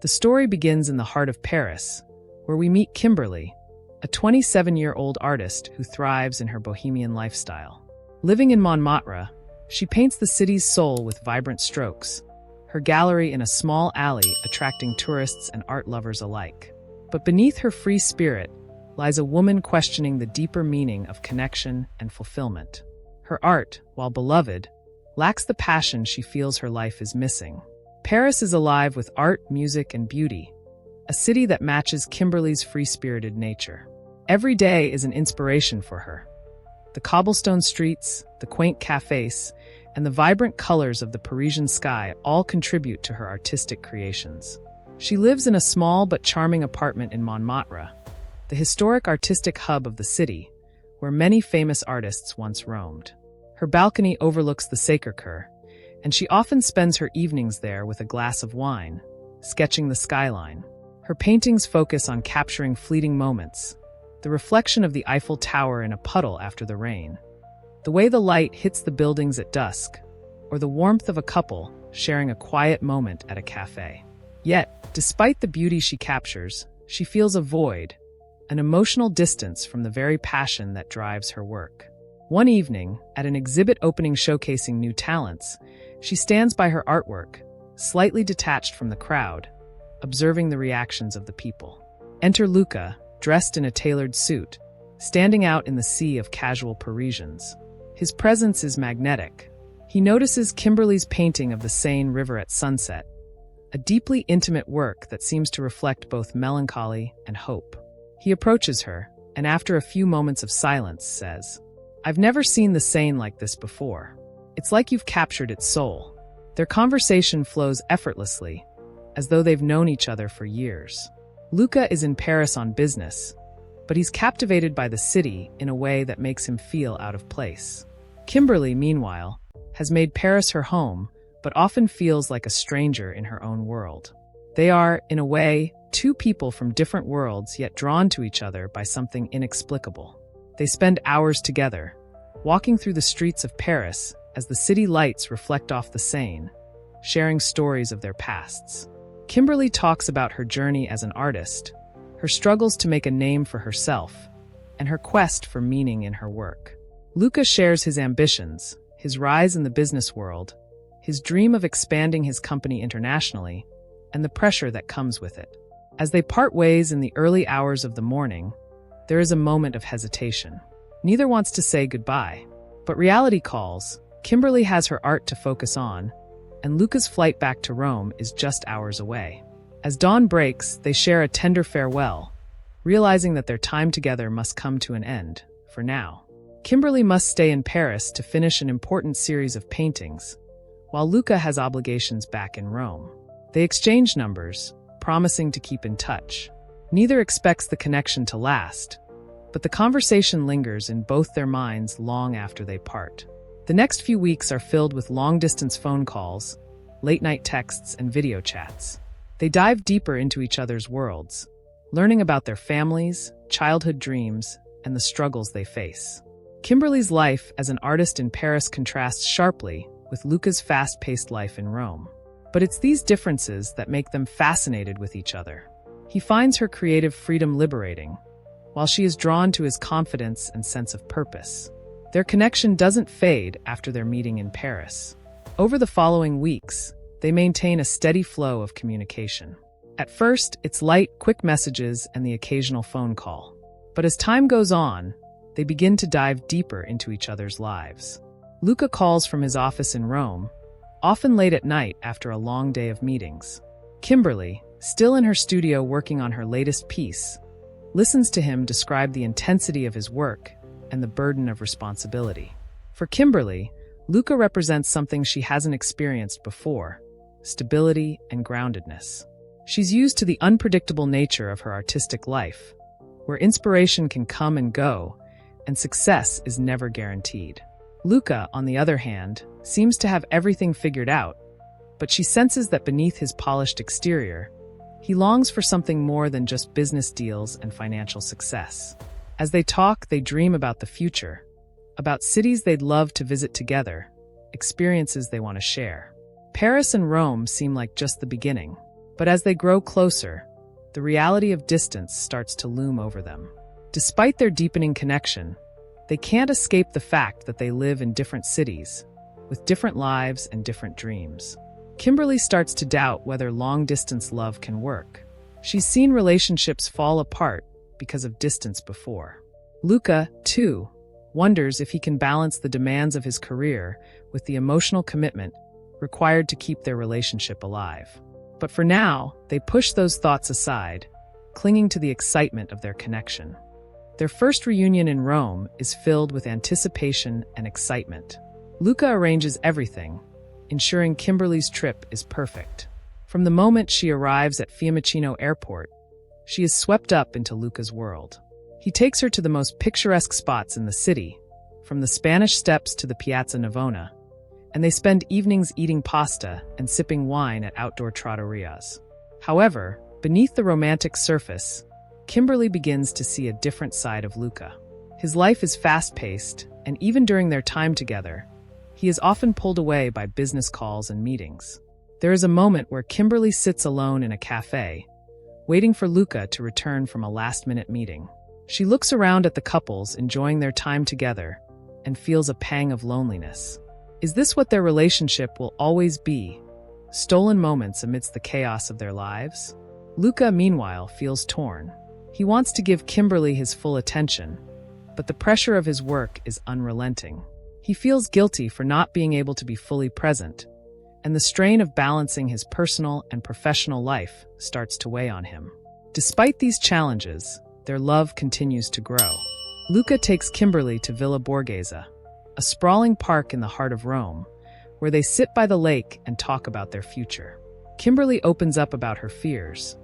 The story begins in the heart of Paris, where we meet Kimberly, a 27-year-old artist who thrives in her bohemian lifestyle. Living in Montmartre, she paints the city's soul with vibrant strokes, her gallery in a small alley attracting tourists and art lovers alike. But beneath her free spirit lies a woman questioning the deeper meaning of connection and fulfillment. Her art, while beloved, lacks the passion she feels her life is missing. Paris is alive with art, music, and beauty, a city that matches Kimberly's free-spirited nature. Every day is an inspiration for her. The cobblestone streets, the quaint cafes, and the vibrant colors of the Parisian sky all contribute to her artistic creations. She lives in a small but charming apartment in Montmartre, the historic artistic hub of the city, where many famous artists once roamed. Her balcony overlooks the Sacré-Cœur, and she often spends her evenings there with a glass of wine, sketching the skyline. Her paintings focus on capturing fleeting moments, the reflection of the Eiffel Tower in a puddle after the rain, the way the light hits the buildings at dusk, or the warmth of a couple sharing a quiet moment at a cafe. Yet, despite the beauty she captures, she feels a void, an emotional distance from the very passion that drives her work. One evening, at an exhibit opening showcasing new talents, she stands by her artwork, slightly detached from the crowd, observing the reactions of the people. Enter Luca, dressed in a tailored suit, standing out in the sea of casual Parisians. His presence is magnetic. He notices Kimberly's painting of the Seine River at sunset, a deeply intimate work that seems to reflect both melancholy and hope. He approaches her, and after a few moments of silence says, "I've never seen the Seine like this before. It's like you've captured its soul." Their conversation flows effortlessly, as though they've known each other for years. Luca is in Paris on business, but he's captivated by the city in a way that makes him feel out of place. Kimberly, meanwhile, has made Paris her home, but often feels like a stranger in her own world. They are, in a way, two people from different worlds yet drawn to each other by something inexplicable. They spend hours together, walking through the streets of Paris as the city lights reflect off the Seine, sharing stories of their pasts. Kimberly talks about her journey as an artist, her struggles to make a name for herself, and her quest for meaning in her work. Luca shares his ambitions, his rise in the business world, his dream of expanding his company internationally, and the pressure that comes with it. As they part ways in the early hours of the morning, there is a moment of hesitation. Neither wants to say goodbye, but reality calls. Kimberly has her art to focus on, and Luca's flight back to Rome is just hours away. As dawn breaks, they share a tender farewell, realizing that their time together must come to an end, for now. Kimberly must stay in Paris to finish an important series of paintings, while Luca has obligations back in Rome. They exchange numbers, promising to keep in touch. Neither expects the connection to last, but the conversation lingers in both their minds long after they part. The next few weeks are filled with long-distance phone calls, late-night texts, and video chats. They dive deeper into each other's worlds, learning about their families, childhood dreams, and the struggles they face. Kimberly's life as an artist in Paris contrasts sharply with Luca's fast-paced life in Rome. But it's these differences that make them fascinated with each other. He finds her creative freedom liberating, while she is drawn to his confidence and sense of purpose. Their connection doesn't fade after their meeting in Paris. Over the following weeks, they maintain a steady flow of communication. At first, it's light, quick messages and the occasional phone call. But as time goes on, they begin to dive deeper into each other's lives. Luca calls from his office in Rome, often late at night after a long day of meetings. Kimberly, still in her studio working on her latest piece, listens to him describe the intensity of his work and the burden of responsibility. For Kimberly, Luca represents something she hasn't experienced before: stability and groundedness. She's used to the unpredictable nature of her artistic life, where inspiration can come and go, and success is never guaranteed. Luca, on the other hand, seems to have everything figured out, but she senses that beneath his polished exterior, he longs for something more than just business deals and financial success. As they talk, they dream about the future, about cities they'd love to visit together, experiences they want to share. Paris and Rome seem like just the beginning. But as they grow closer, the reality of distance starts to loom over them. Despite their deepening connection, they can't escape the fact that they live in different cities, with different lives and different dreams. Kimberly starts to doubt whether long-distance love can work. She's seen relationships fall apart because of distance before. Luca, too, wonders if he can balance the demands of his career with the emotional commitment required to keep their relationship alive. But for now, they push those thoughts aside, clinging to the excitement of their connection. Their first reunion in Rome is filled with anticipation and excitement. Luca arranges everything, ensuring Kimberly's trip is perfect. From the moment she arrives at Fiumicino Airport, she is swept up into Luca's world. He takes her to the most picturesque spots in the city, from the Spanish Steps to the Piazza Navona, and they spend evenings eating pasta and sipping wine at outdoor trattorias. However, beneath the romantic surface, Kimberly begins to see a different side of Luca. His life is fast-paced, and even during their time together, he is often pulled away by business calls and meetings. There is a moment where Kimberly sits alone in a cafe, waiting for Luca to return from a last-minute meeting. She looks around at the couples enjoying their time together and feels a pang of loneliness. Is this what their relationship will always be? Stolen moments amidst the chaos of their lives? Luca, meanwhile, feels torn. He wants to give Kimberly his full attention, but the pressure of his work is unrelenting. He feels guilty for not being able to be fully present, and the strain of balancing his personal and professional life starts to weigh on him. Despite these challenges, their love continues to grow. Luca takes Kimberly to Villa Borghese, a sprawling park in the heart of Rome, where they sit by the lake and talk about their future. Kimberly opens up about her fears,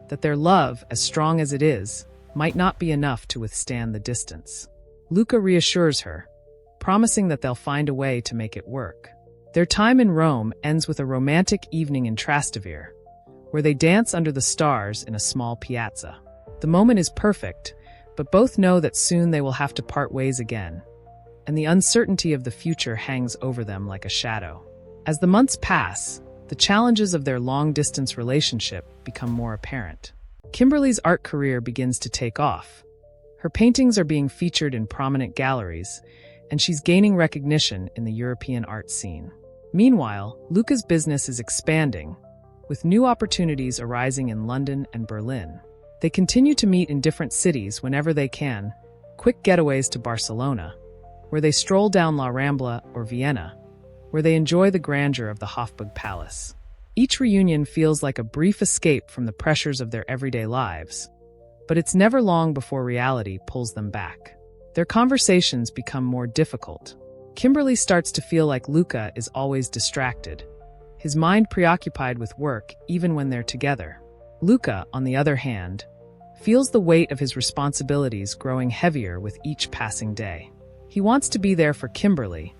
that their love, as strong as it is, might not be enough to withstand the distance. Luca reassures her, promising that they'll find a way to make it work. Their time in Rome ends with a romantic evening in Trastevere, where they dance under the stars in a small piazza. The moment is perfect, but both know that soon they will have to part ways again, and the uncertainty of the future hangs over them like a shadow. As the months pass, the challenges of their long-distance relationship become more apparent. Kimberly's art career begins to take off. Her paintings are being featured in prominent galleries, and she's gaining recognition in the European art scene. Meanwhile, Luca's business is expanding, with new opportunities arising in London and Berlin. They continue to meet in different cities whenever they can, quick getaways to Barcelona, where they stroll down La Rambla, or Vienna, where they enjoy the grandeur of the Hofburg Palace. Each reunion feels like a brief escape from the pressures of their everyday lives, but it's never long before reality pulls them back. Their conversations become more difficult. Kimberly starts to feel like Luca is always distracted, his mind preoccupied with work even when they're together. Luca, on the other hand, feels the weight of his responsibilities growing heavier with each passing day. He wants to be there for Kimberly,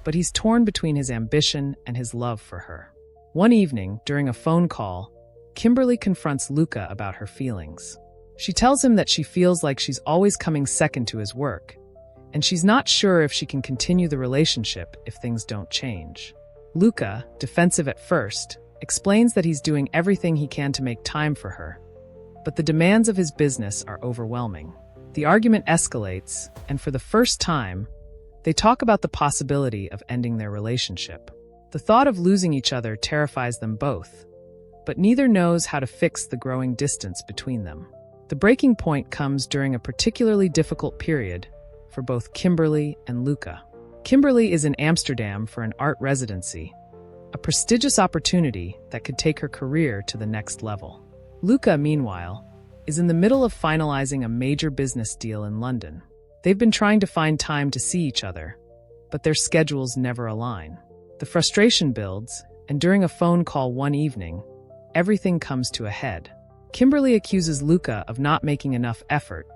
but he's torn between his ambition and his love for her. One evening, during a phone call, Kimberly confronts Luca about her feelings. She tells him that she feels like she's always coming second to his work, and she's not sure if she can continue the relationship if things don't change. Luca, defensive at first, explains that he's doing everything he can to make time for her, but the demands of his business are overwhelming. The argument escalates, and for the first time, they talk about the possibility of ending their relationship. The thought of losing each other terrifies them both, but neither knows how to fix the growing distance between them. The breaking point comes during a particularly difficult period for both Kimberly and Luca. Kimberly is in Amsterdam for an art residency, a prestigious opportunity that could take her career to the next level. Luca, meanwhile, is in the middle of finalizing a major business deal in London. They've been trying to find time to see each other, but their schedules never align. The frustration builds, and during a phone call one evening, everything comes to a head. Kimberly accuses Luca of not making enough effort,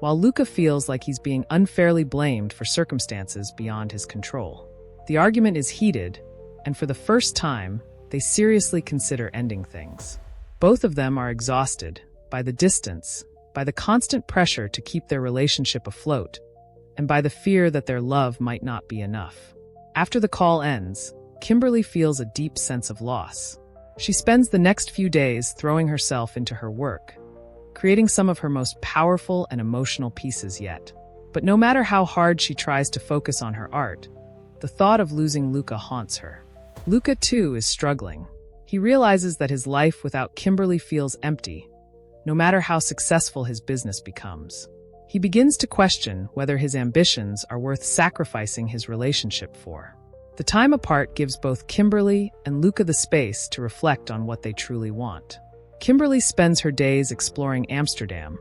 while Luca feels like he's being unfairly blamed for circumstances beyond his control. The argument is heated, and for the first time, they seriously consider ending things. Both of them are exhausted by the distance, by the constant pressure to keep their relationship afloat, and by the fear that their love might not be enough. After the call ends, Kimberly feels a deep sense of loss. She spends the next few days throwing herself into her work, creating some of her most powerful and emotional pieces yet. But no matter how hard she tries to focus on her art, the thought of losing Luca haunts her. Luca, too, is struggling. He realizes that his life without Kimberly feels empty, no matter how successful his business becomes. He begins to question whether his ambitions are worth sacrificing his relationship for. The time apart gives both Kimberly and Luca the space to reflect on what they truly want. Kimberly spends her days exploring Amsterdam,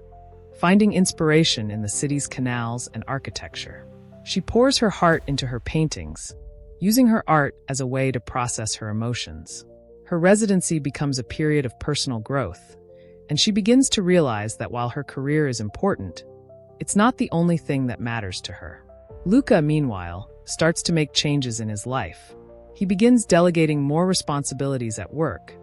finding inspiration in the city's canals and architecture. She pours her heart into her paintings, using her art as a way to process her emotions. Her residency becomes a period of personal growth, and she begins to realize that while her career is important, it's not the only thing that matters to her. Luca, meanwhile, starts to make changes in his life. He begins delegating more responsibilities at work,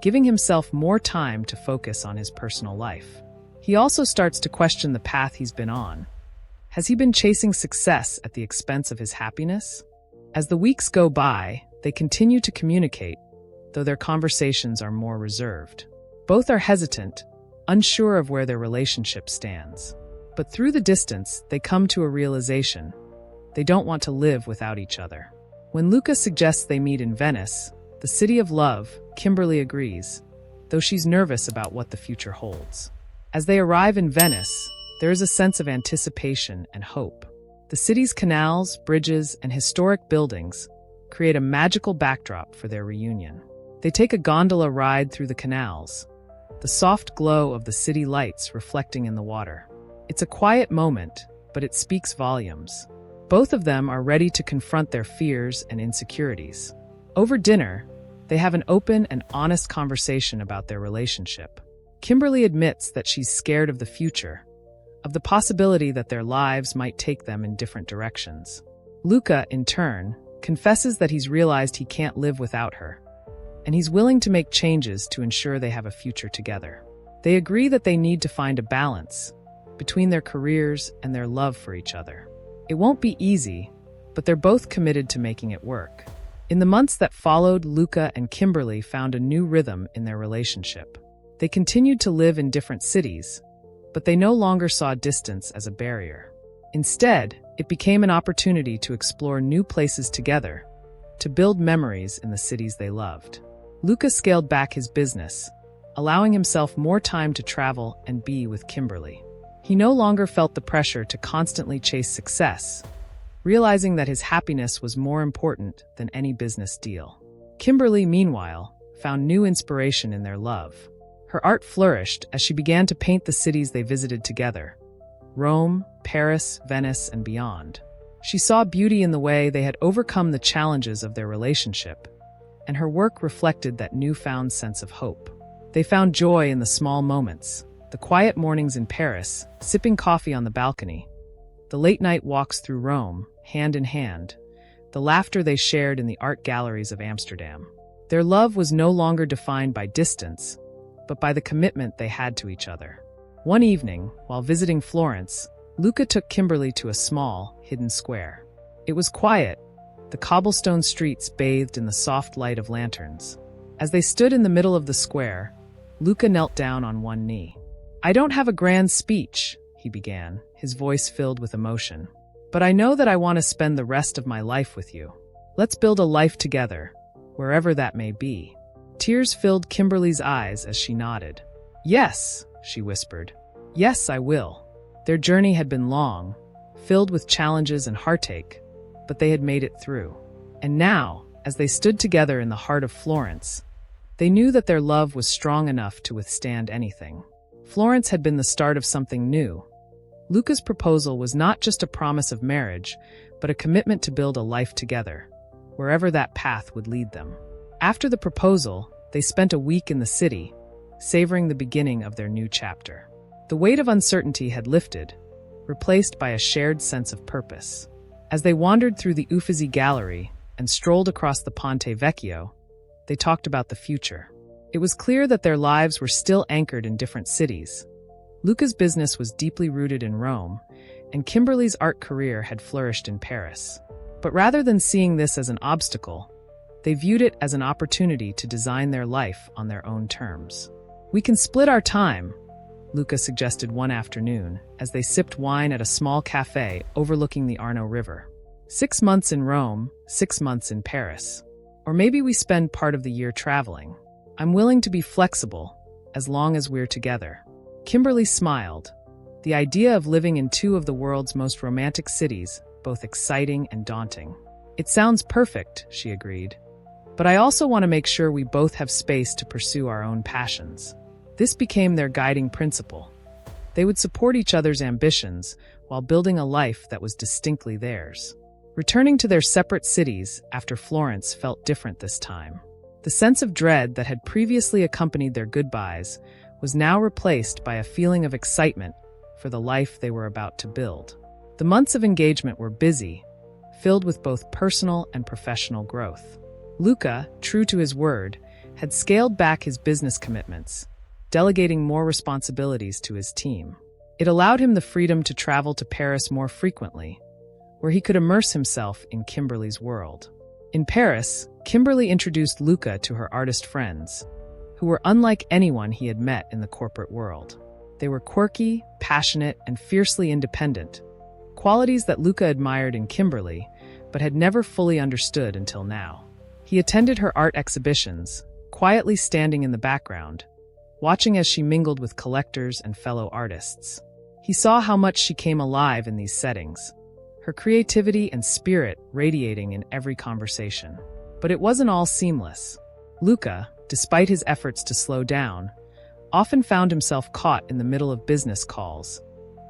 giving himself more time to focus on his personal life. He also starts to question the path he's been on. Has he been chasing success at the expense of his happiness? As the weeks go by, they continue to communicate, though their conversations are more reserved. Both are hesitant, unsure of where their relationship stands. But through the distance, they come to a realization. They don't want to live without each other. When Luca suggests they meet in Venice, the city of love, Kimberly agrees, though she's nervous about what the future holds. As they arrive in Venice, there is a sense of anticipation and hope. The city's canals, bridges, and historic buildings create a magical backdrop for their reunion. They take a gondola ride through the canals, the soft glow of the city lights reflecting in the water. It's a quiet moment, but it speaks volumes. Both of them are ready to confront their fears and insecurities. Over dinner, they have an open and honest conversation about their relationship. Kimberly admits that she's scared of the future, of the possibility that their lives might take them in different directions. Luca, in turn, confesses that he's realized he can't live without her, and he's willing to make changes to ensure they have a future together. They agree that they need to find a balance between their careers and their love for each other. It won't be easy, but they're both committed to making it work. In the months that followed, Luca and Kimberly found a new rhythm in their relationship. They continued to live in different cities, but they no longer saw distance as a barrier. Instead, it became an opportunity to explore new places together, to build memories in the cities they loved. Luca scaled back his business, allowing himself more time to travel and be with Kimberly. He no longer felt the pressure to constantly chase success, realizing that his happiness was more important than any business deal. Kimberly, meanwhile, found new inspiration in their love. Her art flourished as she began to paint the cities they visited together: Rome, Paris, Venice, and beyond. She saw beauty in the way they had overcome the challenges of their relationship, and her work reflected that newfound sense of hope. They found joy in the small moments: the quiet mornings in Paris, sipping coffee on the balcony, the late-night walks through Rome, hand in hand, the laughter they shared in the art galleries of Amsterdam. Their love was no longer defined by distance, but by the commitment they had to each other. One evening, while visiting Florence, Luca took Kimberly to a small, hidden square. It was quiet, the cobblestone streets bathed in the soft light of lanterns. As they stood in the middle of the square, Luca knelt down on one knee. "I don't have a grand speech," he began, his voice filled with emotion. "But I know that I want to spend the rest of my life with you. Let's build a life together, wherever that may be." Tears filled Kimberly's eyes as she nodded. "Yes," she whispered. "Yes, I will." Their journey had been long, filled with challenges and heartache, but they had made it through. And now, as they stood together in the heart of Florence, they knew that their love was strong enough to withstand anything. Florence had been the start of something new. Luca's proposal was not just a promise of marriage, but a commitment to build a life together, wherever that path would lead them. After the proposal, they spent a week in the city, savoring the beginning of their new chapter. The weight of uncertainty had lifted, replaced by a shared sense of purpose. As they wandered through the Uffizi Gallery and strolled across the Ponte Vecchio, they talked about the future. It was clear that their lives were still anchored in different cities. Luca's business was deeply rooted in Rome, and Kimberly's art career had flourished in Paris. But rather than seeing this as an obstacle, They viewed it as an opportunity to design their life on their own terms. "We can split our time," Luca suggested one afternoon as they sipped wine at a small cafe overlooking the Arno River. 6 months in Rome, 6 months in Paris. Or maybe we spend part of the year traveling. I'm willing to be flexible, as long as we're together. Kimberly smiled. The idea of living in two of the world's most romantic cities, both exciting and daunting. "It sounds perfect," she agreed. "But I also want to make sure we both have space to pursue our own passions." This became their guiding principle. They would support each other's ambitions while building a life that was distinctly theirs. Returning to their separate cities after Florence felt different this time. The sense of dread that had previously accompanied their goodbyes was now replaced by a feeling of excitement for the life they were about to build. The months of engagement were busy, filled with both personal and professional growth. Luca, true to his word, had scaled back his business commitments, delegating more responsibilities to his team. It allowed him the freedom to travel to Paris more frequently, where he could immerse himself in Kimberly's world. In Paris, Kimberly introduced Luca to her artist friends, who were unlike anyone he had met in the corporate world. They were quirky, passionate, and fiercely independent, qualities that Luca admired in Kimberly, but had never fully understood until now. He attended her art exhibitions, quietly standing in the background, watching as she mingled with collectors and fellow artists. He saw how much she came alive in these settings, her creativity and spirit radiating in every conversation. But it wasn't all seamless. Luca, despite his efforts to slow down, often found himself caught in the middle of business calls,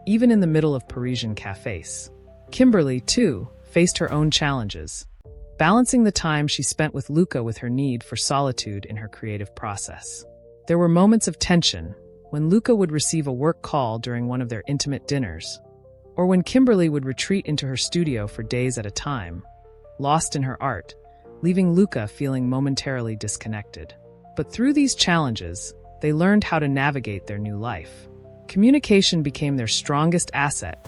even in the middle of Parisian cafes. Kimberly, too, faced her own challenges, balancing the time she spent with Luca with her need for solitude in her creative process. There were moments of tension, when Luca would receive a work call during one of their intimate dinners, or when Kimberly would retreat into her studio for days at a time, lost in her art, leaving Luca feeling momentarily disconnected. But through these challenges, they learned how to navigate their new life. Communication became their strongest asset.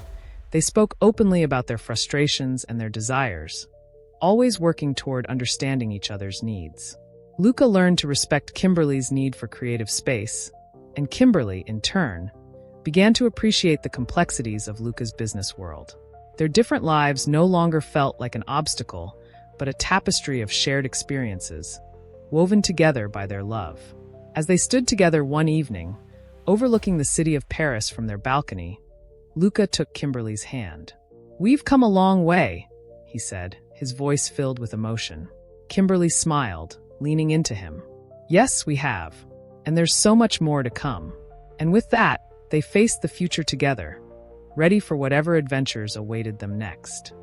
They spoke openly about their frustrations and their desires, always working toward understanding each other's needs. Luca learned to respect Kimberly's need for creative space, and Kimberly, in turn, began to appreciate the complexities of Luca's business world. Their different lives no longer felt like an obstacle, but a tapestry of shared experiences, woven together by their love. As they stood together one evening, overlooking the city of Paris from their balcony, Luca took Kimberly's hand. "We've come a long way," he said, his voice filled with emotion. Kimberly smiled, leaning into him. "Yes, we have. And there's so much more to come." And with that, they faced the future together, ready for whatever adventures awaited them next.